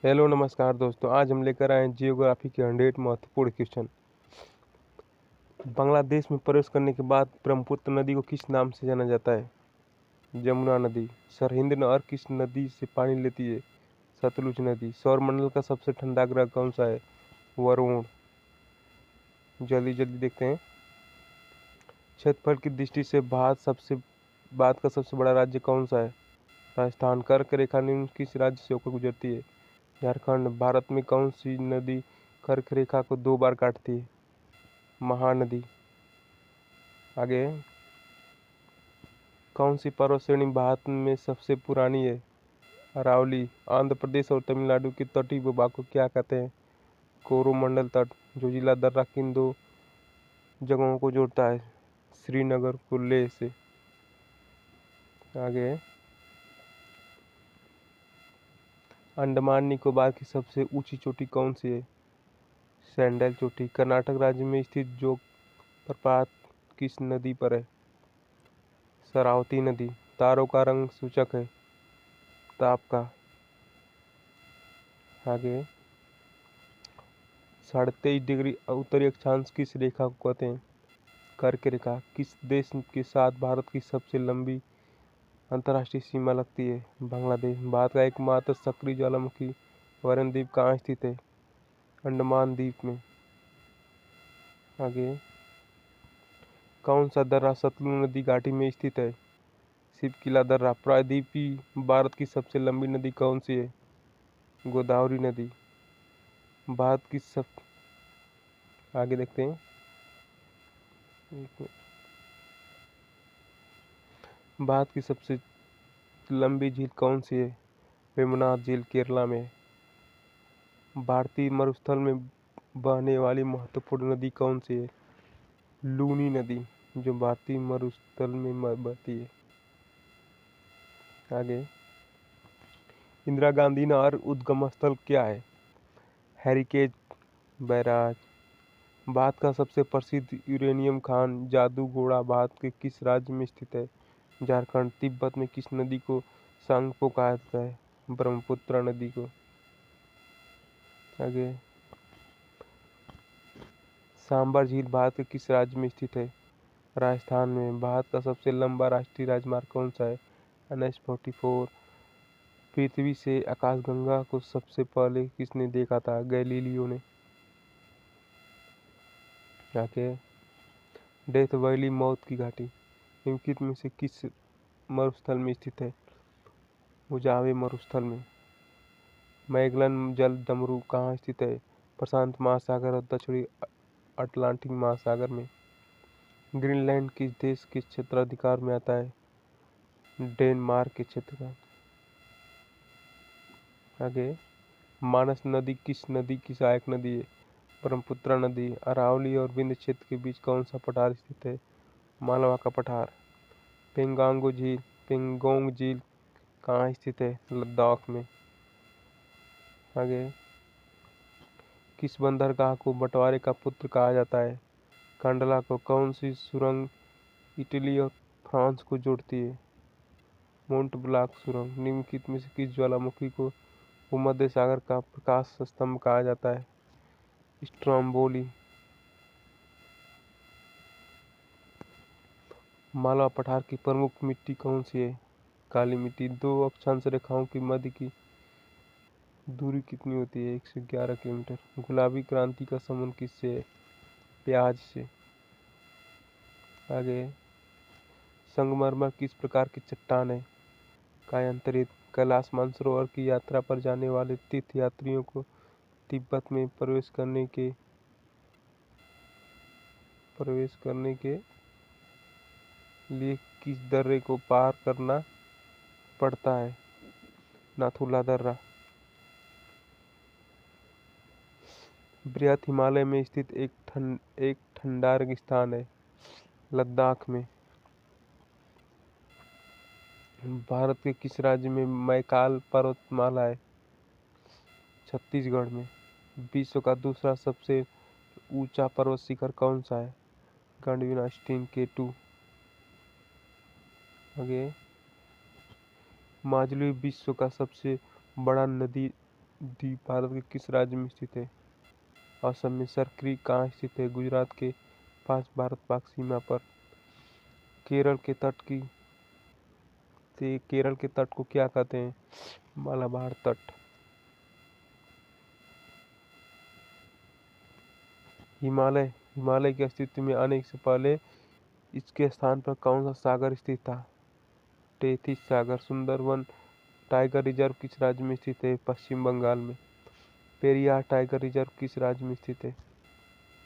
Hello नमस्कार दोस्तों। आज हम लेकर आए हैं जियोग्राफी के 100 महत्वपूर्ण क्वेश्चन। बांग्लादेश में प्रवेश करने के बाद ब्रह्मपुत्र नदी को किस नाम से जाना जाता है? यमुना नदी। सरहिंद नहर किस नदी से पानी लेती है? सतलुज नदी। सौरमंडल का सबसे ठंडा ग्रह कौन सा है? वरुण। जल्दी जल्दी देखते हैं। क्षेत्रफल की दृष्टि से भारत का सबसे बड़ा राज्य कौन सा है? राजस्थान। कर्क रेखा निम्न किस राज्य से होकर गुजरती है? झारखंड। भारत में कौन सी नदी कर्क रेखा को 2 बार काटती है? महानदी। आगे, कौन सी पर्वत श्रेणी भारत में सबसे पुरानी है? अरावली। आंध्र प्रदेश और तमिलनाडु के तटीय भूभाग को क्या कहते हैं? कोरोमंडल तट। जोजिला दर्रा किन 2 जगहों को जोड़ता है? श्रीनगर को लेह से। आगे, अंडमान निकोबार की सबसे ऊंची चोटी कौन सी है? सैंडल चोटी। कर्नाटक राज्य में स्थित जोग प्रपात किस नदी पर है? शरावती नदी। तारों का रंग सूचक है ताप का। आगे, 23.5 डिग्री उत्तरी अक्षांश किस रेखा को कहते हैं? कर्क रेखा। किस देश के साथ भारत की सबसे लंबी अंतर्राष्ट्रीय सीमा लगती है? बांग्लादेश। भारत का एकमात्र सक्रिय ज्वालामुखी वरुण द्वीप कहाँ स्थित है? अंडमान द्वीप में। आगे, कौन सा दर्रा सतलुज नदी घाटी में स्थित है? शिवकिला दर्रा। प्रायद्वीपीय भारत की सबसे लंबी नदी कौन सी है? गोदावरी नदी। भारत की सब आगे देखते हैं। भारत की सबसे लंबी झील कौन सी है? वेम्बनाड झील केरला में। भारतीय मरुस्थल में बहने वाली महत्वपूर्ण नदी कौन सी है? लूनी नदी, जो भारतीय मरुस्थल में बहती है। आगे, इंदिरा गांधी नहर उद्गम स्थल क्या है? हेरिकेज बैराज। भारत का सबसे प्रसिद्ध यूरेनियम खान जादूगोड़ा भारत के किस राज्य में स्थित है? झारखंड। तिब्बत में किस नदी को सांगपो कहा जाता है? ब्रह्मपुत्र नदी को। आगे, सांबर झील भारत के किस राज्य में स्थित है? राजस्थान में। भारत का सबसे लंबा राष्ट्रीय राजमार्ग कौन सा है? NH-44। पृथ्वी से आकाशगंगा को सबसे पहले किसने देखा था? गैलीलियो ने। आगे, डेथ वैली मौत की घाटी निम्नलिखित में से किस मरुस्थल में स्थित है? मोजावे मरुस्थल में। मैगलन जल डमरू कहाँ स्थित है? प्रशांत महासागर और दक्षिणी अटलांटिक महासागर में। ग्रीनलैंड किस देश के क्षेत्राधिकार में आता है? डेनमार्क के क्षेत्र का। आगे, मानस नदी किस नदी की सहायक नदी है? ब्रह्मपुत्र नदी। अरावली और विंध्य क्षेत्र के बीच कौन सा पठार स्थित है? मालवा का पठार। पेंगोंग झील कहाँ स्थित है? लद्दाख में। आगे, किस बंदरगाह को बंटवारे का पुत्र कहा जाता है? कंडला को। कौन सी सुरंग इटली और फ्रांस को जोड़ती है? मोंट ब्लांक सुरंग। निम्नलिखित में से किस ज्वालामुखी को भूमध्य सागर का प्रकाश स्तंभ कहा जाता है? स्ट्रोम्बोली। मालवा पठार की प्रमुख मिट्टी कौन सी है? काली मिट्टी। 2 अक्षांश रेखाओं के मध्य की दूरी कितनी होती है? 111 किलोमीटर। गुलाबी क्रांति का संबंध किससे है? प्याज से। आगे, संगमरमर किस प्रकार की चट्टान है? कायांतरित। कैलाश मानसरोवर की यात्रा पर जाने वाले तीर्थ यात्रियों को तिब्बत में प्रवेश करने के लिए किस दर्रे को पार करना पड़ता है? नाथुला दर्रा। बृहत हिमालय में स्थित एक ठंडा रेगिस्तान है, लद्दाख में। भारत के किस राज्य में मैकाल पर्वतमाला है? छत्तीसगढ़ में। विश्व का दूसरा सबसे ऊंचा पर्वत शिखर कौन सा है? गढ़वाल K2। आगे, माजुली विश्व का सबसे बड़ा नदी द्वीप भारत के किस राज्य में स्थित है? असम में। सर क्रीक कहाँ स्थित है? गुजरात के पास भारत पाक सीमा पर। केरल के तट को क्या कहते हैं? मालाबार तट। हिमालय के अस्तित्व में आने से पहले इसके स्थान पर कौन सा सागर स्थित था? टेथिस सागर। सुंदरवन टाइगर रिजर्व किस राज्य में स्थित है? पश्चिम बंगाल में। पेरियार टाइगर रिजर्व किस राज्य में स्थित है?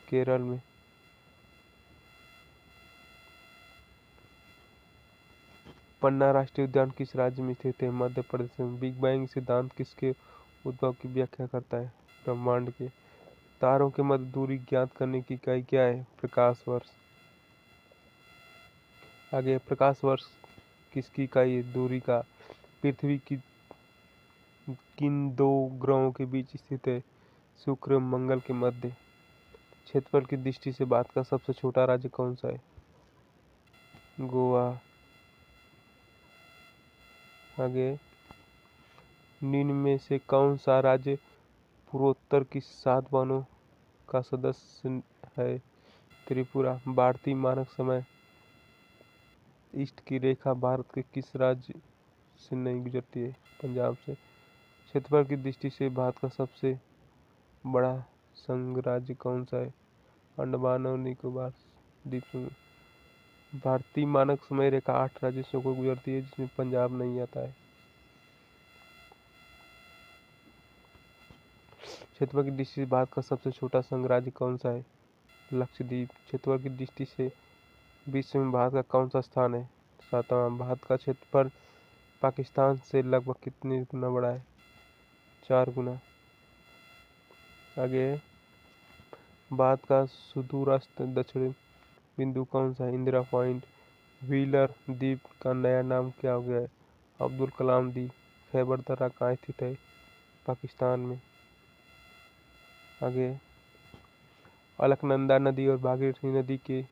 केरल में। पन्ना राष्ट्रीय उद्यान किस राज्य में स्थित है? मध्य प्रदेश में। बिग बैंग सिद्धांत किसके उद्भव की व्याख्या करता है? ब्रह्मांड के। तारों के मध्य दूरी ज्ञात करने की इकाई क्या है? प्रकाश वर्ष। आगे, प्रकाश वर्ष किसकी इकाई है? दूरी का। पृथ्वी की किन दो ग्रहों के बीच स्थित है? शुक्र एवं मंगल के मध्य। क्षेत्रफल की दृष्टि से भारत का सबसे छोटा राज्य कौन सा है? गोवा। आगे, निम्न में से कौन सा राज्य पूर्वोत्तर की 7 वनों का सदस्य है? त्रिपुरा। भारतीय मानक समय ईस्ट की रेखा भारत के किस राज्य से नहीं गुजरती है? पंजाब से। क्षेत्रफल की दृष्टि से भारत का सबसे बड़ा संघ राज्य कौन सा है? अंडमान और निकोबार द्वीप समूह। भारतीय मानक समय रेखा 8 राज्यों को गुजरती है, जिसमें पंजाब नहीं आता है। क्षेत्रफल की दृष्टि से भारत का सबसे छोटा संघ राज्य कौन सा है? लक्षद्वीप। क्षेत्रफल की दृष्टि से विश्व में भारत का कौन सा स्थान है? 7वां। भारत का क्षेत्रफल पाकिस्तान से लगभग कितने गुना बड़ा है? 4 गुना। आगे, भारत का सुदूरस्थ दक्षिणी बिंदु कौन सा है? इंदिरा पॉइंट। व्हीलर द्वीप का नया नाम क्या हो गया है? अब्दुल कलाम द्वीप। खैबर दर्रा कहाँ स्थित है? पाकिस्तान में। आगे, अलकनंदा नदी और भागीरथी नदी के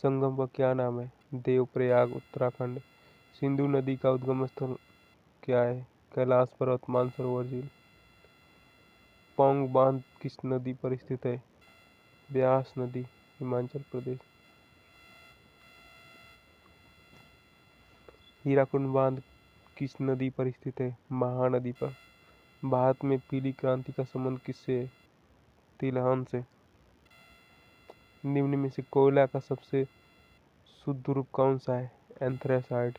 संगम का क्या नाम है? देवप्रयाग, उत्तराखंड। सिंधु नदी का उद्गम स्थल क्या है? कैलाश पर्वत, मानसरोवर झील। पौंग बांध किस नदी पर स्थित है? ब्यास नदी, हिमाचल प्रदेश। हीराकुंड बांध किस नदी पर स्थित है? महानदी पर। भारत में पीली क्रांति का संबंध किससे है? तिलहन से। निम्न में से कोयला का सबसे शुद्ध रूप कौन सा है? एंथ्रेसाइट।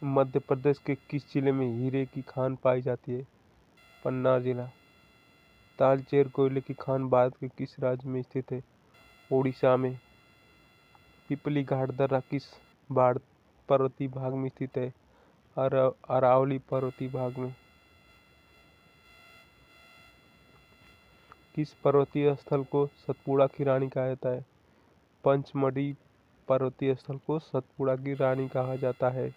मध्य प्रदेश के किस जिले में हीरे की खान पाई जाती है? पन्ना जिला। तालचेर कोयले की खान भारत के किस राज्य में स्थित है? उड़ीसा में। पिपली घाट दर्रा किस भारत पर्वतीय भाग में स्थित है? अरावली पर्वतीय भाग में। किस पर्वतीय स्थल को सतपुड़ा की रानी कहा जाता है? पंचमढ़ी पर्वतीय स्थल को सतपुड़ा की रानी कहा जाता है।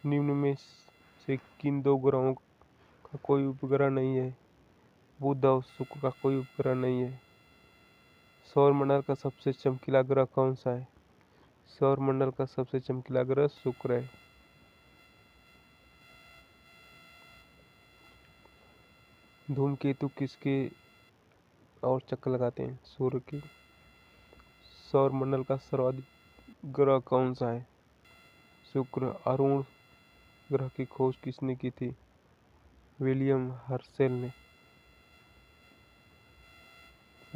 निम्न में से किन 2 ग्रहों का कोई उपग्रह नहीं है? बुध और शुक्र का कोई उपग्रह नहीं है। सौरमंडल का सबसे चमकीला ग्रह कौन सा है? सौरमंडल का सबसे चमकीला ग्रह शुक्र है। धूमकेतु किसके और चक्कर लगाते हैं? सूर्य के। सौरमंडल का सर्वाधिक ग्रह कौन सा है? शुक्र। अरुण ग्रह की खोज किसने की थी? विलियम हर्शेल ने।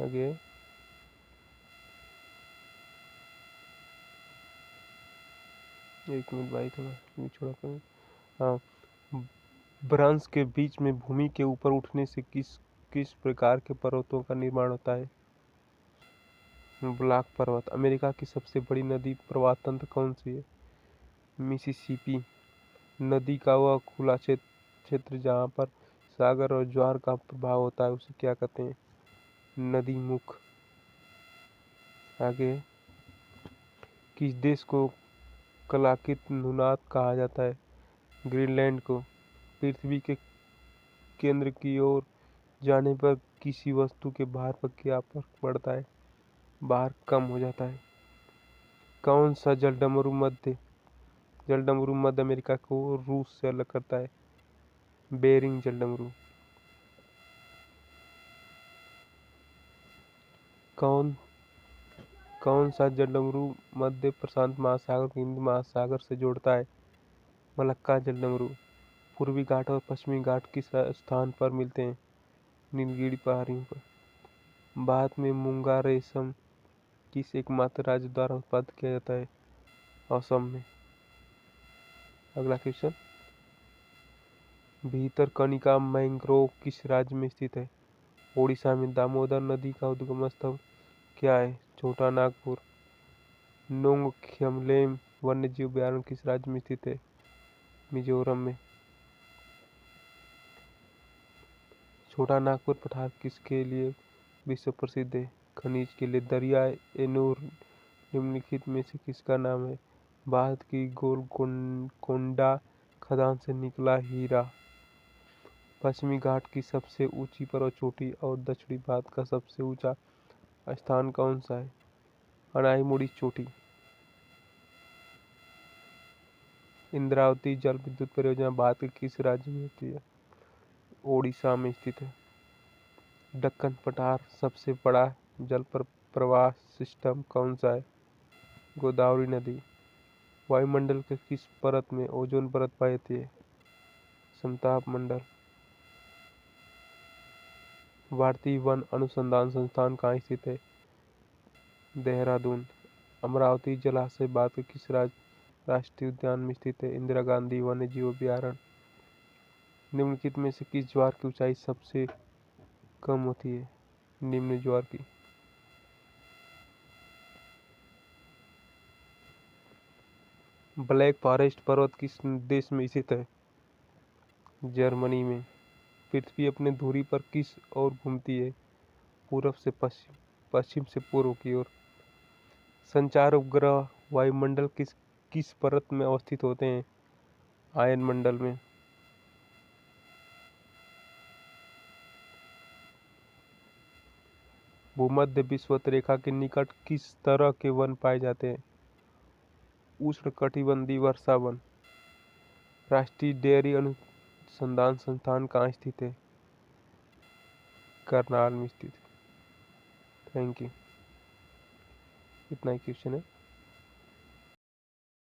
आगे, एक मिनट भाई, थोड़ा छोड़ा करें। हाँ, भ्रंश के बीच में भूमि के ऊपर उठने से किस किस प्रकार के पर्वतों का निर्माण होता है? ब्लॉक पर्वत। अमेरिका की सबसे बड़ी नदी प्रवाह तंत्र कौन सी है? मिसिसिपी। नदी का वह खुला क्षेत्र जहाँ पर सागर और ज्वार का प्रभाव होता है, उसे क्या कहते हैं? नदी मुख। आगे, किस देश को कलाकृत नुनाद कहा जाता है? ग्रीनलैंड को। पृथ्वी के केंद्र की ओर जाने पर किसी वस्तु के भार पर क्या फर्क पड़ता है? भार कम हो जाता है। कौन सा जलडमरू मध्य जलडमरू मध्य अमेरिका को रूस से अलग करता है? बेरिंग जलडमरू। कौन कौन सा जलडमरू मध्य प्रशांत महासागर को हिंद महासागर से जोड़ता है? मलक्का जलडमरू। पूर्वी घाट और पश्चिमी घाट किस स्थान पर मिलते हैं? नीलगिरी पहाड़ियों पर। भारत में मूंगा रेशम किस एकमात्र राज्य द्वारा उत्पादित किया जाता है? असम में। अगला क्वेश्चन, भीतरकनिका मैंग्रोव किस राज्य में स्थित है? ओडिशा में। दामोदर नदी का उद्गम स्थल क्या है? छोटा नागपुर। नोंगखियमलेम वन्यजीव अभयारण्य किस राज्य में स्थित है? मिजोरम में। छोटा नागपुर पठार किसके लिए विश्व प्रसिद्ध है? खनिज के लिए। दरिया एनोर निम्नलिखित में से किसका नाम है? भारत की गोलकोंडा खदान से निकला हीरा। पश्चिमी घाट की सबसे ऊंची पर्वत चोटी और दक्षिणी भारत का सबसे ऊंचा स्थान कौन सा है? अनाईमुड़ी चोटी। इंद्रावती जल विद्युत परियोजना भारत के किस राज्य में होती है? ओडिशा में स्थित है। दक्कन पठार सबसे बड़ा जल प्रवाह सिस्टम कौन सा है? गोदावरी नदी। वायुमंडल के किस परत में ओजोन परत पाई जाती है? समताप मंडल। भारतीय वन अनुसंधान संस्थान कहाँ स्थित है? देहरादून। अमरावती जलाशय भारत के किस राष्ट्रीय उद्यान में स्थित है? इंदिरा गांधी वन्यजीव अभयारण्य। निम्नलिखित में से किस ज्वार की ऊंचाई सबसे कम होती है? निम्न ज्वार की। ब्लैक फॉरेस्ट पर्वत किस देश में स्थित है? जर्मनी में। पृथ्वी अपने धुरी पर किस ओर घूमती है? पूर्व से पश्चिम, पश्चिम से पूर्व की ओर। संचार उपग्रह वायुमंडल किस किस परत में अवस्थित होते हैं? आयन मंडल में। भूमध्य विषुवत रेखा के निकट किस तरह के वन पाए जाते हैं? उष्णकटिबंधीय वर्षा वन। राष्ट्रीय डेयरी अनुसंधान संस्थान कहाँ स्थित है? करनाल में स्थित है। Thank you. इतना ही क्वेश्चन है।